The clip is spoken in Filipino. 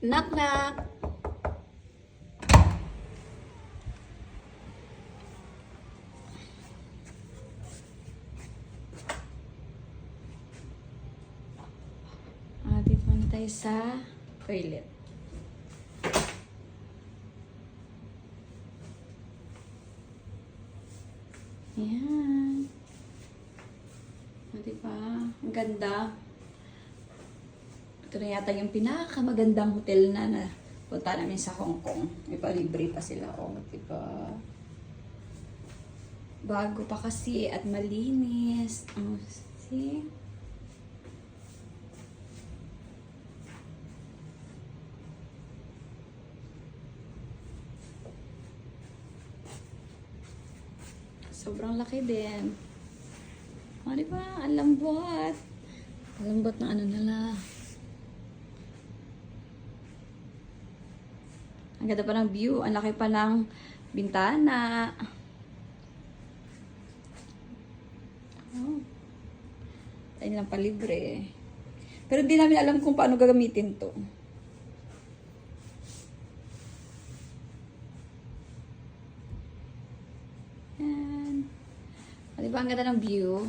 Knock knock. Dito na tayo sa toilet. Ayan. Diba? Ang ganda. Ito na yata yung pinakamagandang hotel na punta namin sa Hong Kong. May palibre pa sila. O, diba? Bago pa kasi at malinis. Oh, see? Sobrang laki din. O, diba? Ang lambot. Ang lambot na ano nila. Ang ganda pa ng view. Ang laki pa ng bintana. Oh. Ayun lang palibre. Pero hindi namin alam kung paano gagamitin to. Yan. O, diba? Ang ganda ng view.